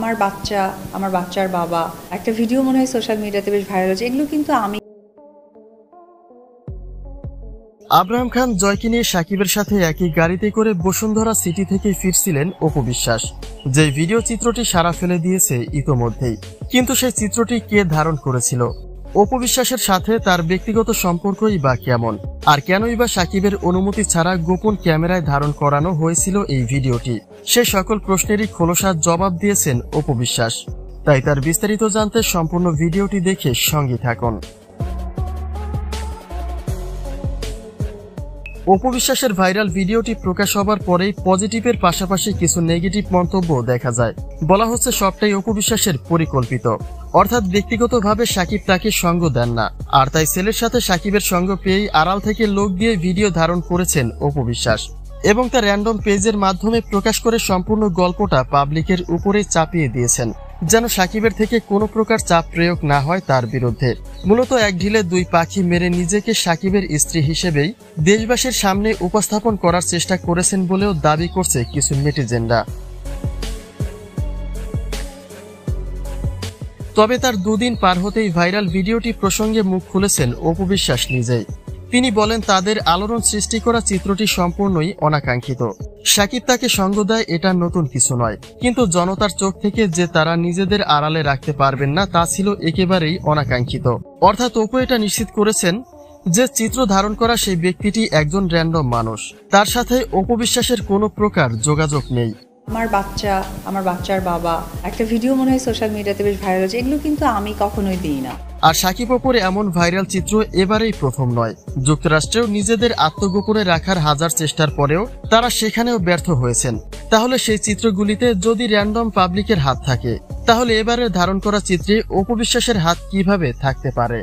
আমার বাচ্চা, আমার বাচ্চার বাবা, একটা ভিডিও মনে হয় সোশ্যাল মিডিয়াতে বেশ ভাইরাল হচ্ছে, এগুলো কিন্তু আমি। আব্রাহাম খান জয়কে নিয়ে সাকিবের সাথে একই গাড়িতে করে বসুন্ধরা সিটি থেকে ফিরছিলেন অপু বিশ্বাস। যে ভিডিও চিত্রটি সাড়া ফেলে দিয়েছে ইতোমধ্যেই, কিন্তু সেই চিত্রটি কে ধারণ করেছিল? অপু বিশ্বাসের সাথে তার ব্যক্তিগত সম্পর্কই বা কেমন, আর কেনই বা সাকিবের অনুমতি ছাড়া গোপন ক্যামেরায় ধারণ করানো হয়েছিল এই ভিডিওটি? সে সকল প্রশ্নেরই খোলসা জবাব দিয়েছেন অপু বিশ্বাস। তাই তার বিস্তারিত জানতে সম্পূর্ণ ভিডিওটি দেখে সঙ্গে থাকুন। অপু বিশ্বাসের ভাইরাল ভিডিওটি প্রকাশ হবার পরেই পজিটিভের পাশাপাশি কিছু নেগেটিভ মন্তব্য দেখা যায়। বলা হচ্ছে সবটাই অপু বিশ্বাসের পরিকল্পিত, অর্থাৎ ব্যক্তিগতভাবে সাকিব তাকে সঙ্গ দেন না, আর তাই ছেলের সাথে সাকিবের সঙ্গ পেয়েই আড়াল থেকে লোক দিয়ে ভিডিও ধারণ করেছেন অপু বিশ্বাস এবং তার র্যান্ডম পেজের মাধ্যমে প্রকাশ করে সম্পূর্ণ গল্পটা পাবলিকের উপরে চাপিয়ে দিয়েছেন, যেন সাকিবের থেকে কোনো প্রকার চাপ প্রয়োগ না হয় তার বিরুদ্ধে। মূলত এক ঢিলে দুই পাখি মেরে নিজেকে সাকিবের স্ত্রী হিসেবেই দেশবাসীর সামনে উপস্থাপন করার চেষ্টা করেছেন বলেও দাবি করছে কিছু নেটিজেনরা। তবে তার দুদিন পার হতেই ভাইরাল ভিডিওটি প্রসঙ্গে মুখ খুলেছেন অপু বিশ্বাস নিজেই। তিনি বলেন তাদের আলোড়ন সৃষ্টি করা চিত্রটি সম্পূর্ণই অনাকাঙ্ক্ষিত। সাকিব তাকে সঙ্গ দেয় এটা নতুন কিছু নয়, কিন্তু জনতার চোখ থেকে যে তারা নিজেদের আড়ালে রাখতে পারবেন না তা ছিল একেবারেই অনাকাঙ্ক্ষিত। অর্থাৎ অপু এটা নিশ্চিত করেছেন যে চিত্র ধারণ করা সেই ব্যক্তিটি একজন র্যান্ডম মানুষ, তার সাথে অপু বিশ্বাসের কোনো প্রকার যোগাযোগ নেই। আমার বাচ্চা, আমার বাচ্চার বাবা, একটা ভিডিও মনে হয় সোশ্যাল মিডিয়াতে বেশ ভাইরাল হচ্ছে, এগুলো কিন্তু আমি কখনোই দিই না। আর সাকিব অপুর এমন ভাইরাল চিত্র এবারেই প্রথম নয়। যুক্তরাষ্ট্রেও নিজেদের আত্মগোপনে রাখার হাজার চেষ্টার পরেও তারা সেখানেও ব্যর্থ হয়েছেন। তাহলে সেই চিত্রগুলিতে যদি র্যান্ডম পাবলিকের হাত থাকে, তাহলে এবারে ধারণ করা চিত্রে অপু বিশ্বাসের হাত কিভাবে থাকতে পারে?